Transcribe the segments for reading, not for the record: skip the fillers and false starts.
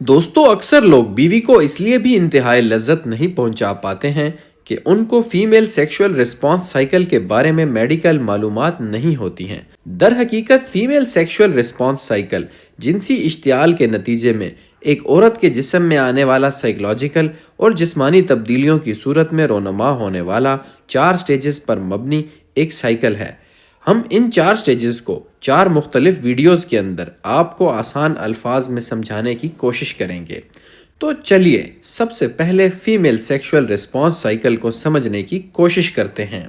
دوستوں اکثر لوگ بیوی کو اس لیے بھی انتہائی لذت نہیں پہنچا پاتے ہیں کہ ان کو فیمیل سیکشول رسپانس سائیکل کے بارے میں میڈیکل معلومات نہیں ہوتی ہیں۔ در حقیقت فیمیل سیکشول رسپانس سائیکل جنسی اشتعال کے نتیجے میں ایک عورت کے جسم میں آنے والا سائیکولوجیکل اور جسمانی تبدیلیوں کی صورت میں رونما ہونے والا 4 سٹیجز پر مبنی ایک سائیکل ہے۔ ہم ان 4 سٹیجز کو 4 مختلف ویڈیوز کے اندر آپ کو آسان الفاظ میں سمجھانے کی کوشش کریں گے۔ تو چلیے سب سے پہلے فیمیل سیکشول رسپانس سائیکل کو سمجھنے کی کوشش کرتے ہیں۔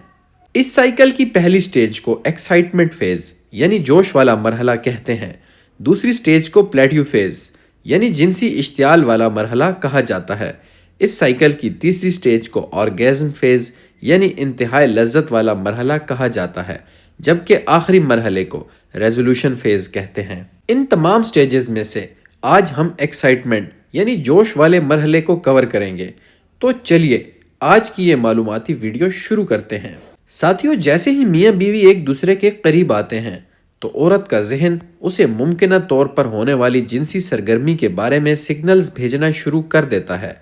اس سائیکل کی پہلی سٹیج کو ایکسائٹمنٹ فیز یعنی جوش والا مرحلہ کہتے ہیں۔ دوسری سٹیج کو پلیٹیو فیز یعنی جنسی اشتعال والا مرحلہ کہا جاتا ہے۔ اس سائیکل کی تیسری سٹیج کو آرگیزم فیز یعنی انتہائی لذت والا مرحلہ کہا جاتا ہے، جبکہ آخری مرحلے کو ریزولوشن فیز کہتے ہیں۔ ان تمام سٹیجز میں سے آج ہم ایکسائٹمنٹ یعنی جوش والے مرحلے کو کور کریں گے۔ تو چلیے آج کی یہ معلوماتی ویڈیو شروع کرتے ہیں۔ ساتھیوں، جیسے ہی میاں بیوی ایک دوسرے کے قریب آتے ہیں تو عورت کا ذہن اسے ممکنہ طور پر ہونے والی جنسی سرگرمی کے بارے میں سگنلز بھیجنا شروع کر دیتا ہے۔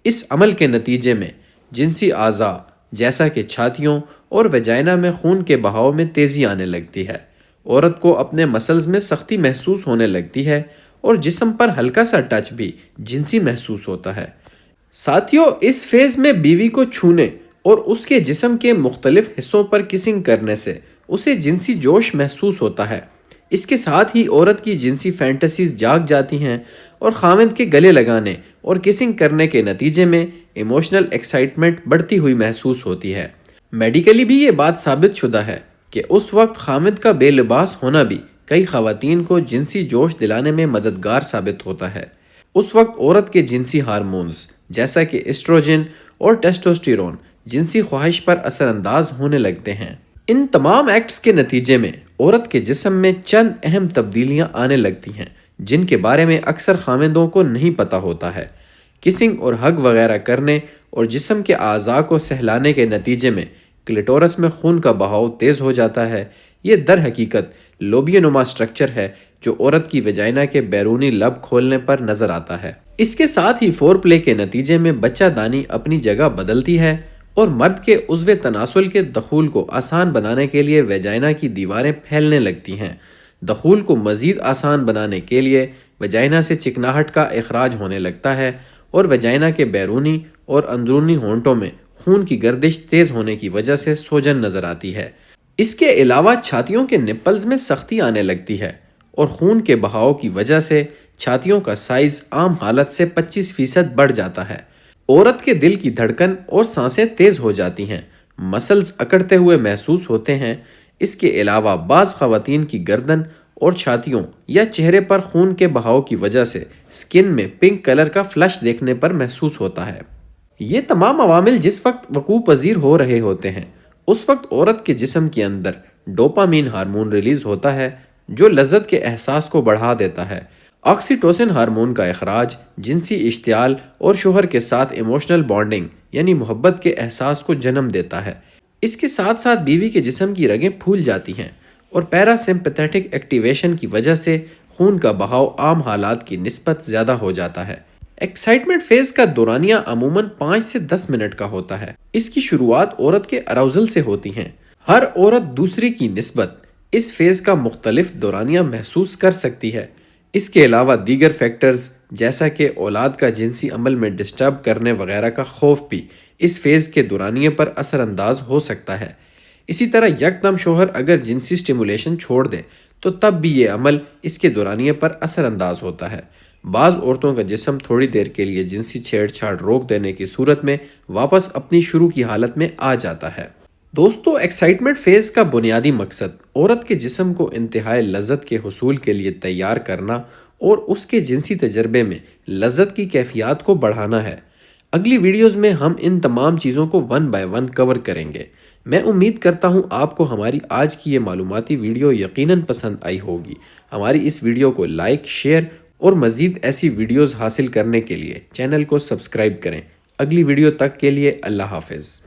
اس عمل کے نتیجے میں جنسی اعضاء جیسا کہ چھاتیوں اور ویجائنا میں خون کے بہاؤ میں تیزی آنے لگتی ہے۔ عورت کو اپنے مسلز میں سختی محسوس ہونے لگتی ہے اور جسم پر ہلکا سا ٹچ بھی جنسی محسوس ہوتا ہے۔ ساتھیوں، اس فیز میں بیوی کو چھونے اور اس کے جسم کے مختلف حصوں پر کسنگ کرنے سے اسے جنسی جوش محسوس ہوتا ہے۔ اس کے ساتھ ہی عورت کی جنسی فینٹیسیز جاگ جاتی ہیں اور خاوند کے گلے لگانے اور کسنگ کرنے کے نتیجے میں ایموشنل ایکسائٹمنٹ بڑھتی ہوئی محسوس ہوتی ہے۔ میڈیکلی بھی یہ بات ثابت شدہ ہے کہ اس وقت خاوند کا بے لباس ہونا بھی کئی خواتین کو جنسی جوش دلانے میں مددگار ثابت ہوتا ہے۔ اس وقت عورت کے جنسی ہارمونز جیسا کہ ایسٹروجن اور ٹیسٹوسٹیرون جنسی خواہش پر اثر انداز ہونے لگتے ہیں۔ ان تمام ایکٹس کے نتیجے میں عورت کے جسم میں چند اہم تبدیلیاں آنے لگتی ہیں جن کے بارے میں اکثر خاوندوں کو نہیں پتہ ہوتا ہے۔ کسنگ اور ہگ وغیرہ کرنے اور جسم کے اعضاء کو سہلانے کے نتیجے میں کلیٹورس میں خون کا بہاؤ تیز ہو جاتا ہے۔ یہ در حقیقت لوبیا نما سٹرکچر ہے جو عورت کی ویجائنا کے بیرونی لب کھولنے پر نظر آتا ہے۔ اس کے ساتھ ہی فور پلے کے نتیجے میں بچہ دانی اپنی جگہ بدلتی ہے اور مرد کے عضو تناسل کے دخول کو آسان بنانے کے لیے ویجائنا کی دیواریں پھیلنے لگتی ہیں۔ دخول کو مزید آسان بنانے کے لیے ویجائنا سے چکناہٹ کا اخراج ہونے لگتا ہے اور ویجائنا کے بیرونی اور اندرونی ہونٹوں میں خون کی گردش تیز ہونے کی وجہ سے سوجن نظر آتی ہے۔ اس کے علاوہ چھاتیوں کے نپلز میں سختی آنے لگتی ہے اور خون کے بہاؤ کی وجہ سے چھاتیوں کا سائز عام حالت سے 25% بڑھ جاتا ہے۔ عورت کے دل کی دھڑکن اور سانسیں تیز ہو جاتی ہیں، مسلز اکڑتے ہوئے محسوس ہوتے ہیں۔ اس کے علاوہ بعض خواتین کی گردن اور چھاتیوں یا چہرے پر خون کے بہاؤ کی وجہ سے سکن میں پنک کلر کا فلش دیکھنے پر محسوس ہوتا ہے۔ یہ تمام عوامل جس وقت وقوع پذیر ہو رہے ہوتے ہیں اس وقت عورت کے جسم کے اندر ڈوپامین ہارمون ریلیز ہوتا ہے جو لذت کے احساس کو بڑھا دیتا ہے۔ آکسیٹوسن ہارمون کا اخراج جنسی اشتعال اور شوہر کے ساتھ ایموشنل بانڈنگ یعنی محبت کے احساس کو جنم دیتا ہے۔ اس کے ساتھ ساتھ بیوی کے جسم کی رگیں پھول جاتی ہیں اور پیرا سمپیتھیٹک ایکٹیویشن کی وجہ سے خون کا بہاؤ عام حالات کی نسبت زیادہ ہو جاتا ہے۔ ایکسائٹمنٹ فیز کا دورانیہ عموماً 5 سے 10 منٹ کا ہوتا ہے۔ اس کی شروعات عورت کے اراؤزل سے ہوتی ہیں۔ ہر عورت دوسری کی نسبت اس فیز کا مختلف دورانیہ محسوس کر سکتی ہے۔ اس کے علاوہ دیگر فیکٹرز جیسا کہ اولاد کا جنسی عمل میں ڈسٹرب کرنے وغیرہ کا خوف بھی اس فیز کے دورانیے پر اثر انداز ہو سکتا ہے۔ اسی طرح یکدم شوہر اگر جنسی سٹیمولیشن چھوڑ دے تو تب بھی یہ عمل اس کے دورانیے پر اثر انداز ہوتا ہے۔ بعض عورتوں کا جسم تھوڑی دیر کے لیے جنسی چھیڑ چھاڑ روک دینے کی صورت میں واپس اپنی شروع کی حالت میں آ جاتا ہے۔ دوستو، ایکسائٹمنٹ فیز کا بنیادی مقصد عورت کے جسم کو انتہائی لذت کے حصول کے لیے تیار کرنا اور اس کے جنسی تجربے میں لذت کی کیفیات کو بڑھانا ہے۔ اگلی ویڈیوز میں ہم ان تمام چیزوں کو 1 بائی 1 کور کریں گے۔ میں امید کرتا ہوں آپ کو ہماری آج کی یہ معلوماتی ویڈیو یقیناً پسند آئی ہوگی۔ ہماری اس ویڈیو کو لائک، شیئر اور مزید ایسی ویڈیوز حاصل کرنے کے لیے چینل کو سبسکرائب کریں۔ اگلی ویڈیو تک کے لیے اللہ حافظ۔